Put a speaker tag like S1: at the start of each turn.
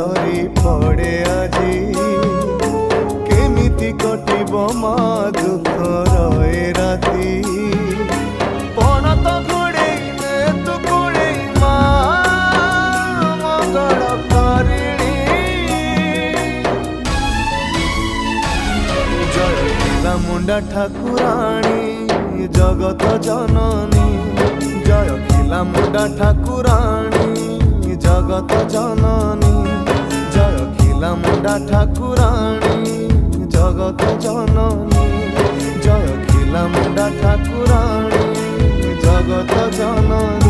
S1: ঝরি পড়ে আজি কেমিতি কটিব মা দুঃখর এ রাতি পণ তো ঘোড়েইলে তু কোড়েই মা মঙ্গল করিণী জয় খিলামুন্ডা ঠাকুরাণী জগত জননী জয় খিলামুন্ডা ঠাকুরাণী জগত জননী জয় খিলামুন্ডা ঠাকুরাণী জগত জননী জয় খিলামুন্ডা ঠাকুরাণী জগত জননী।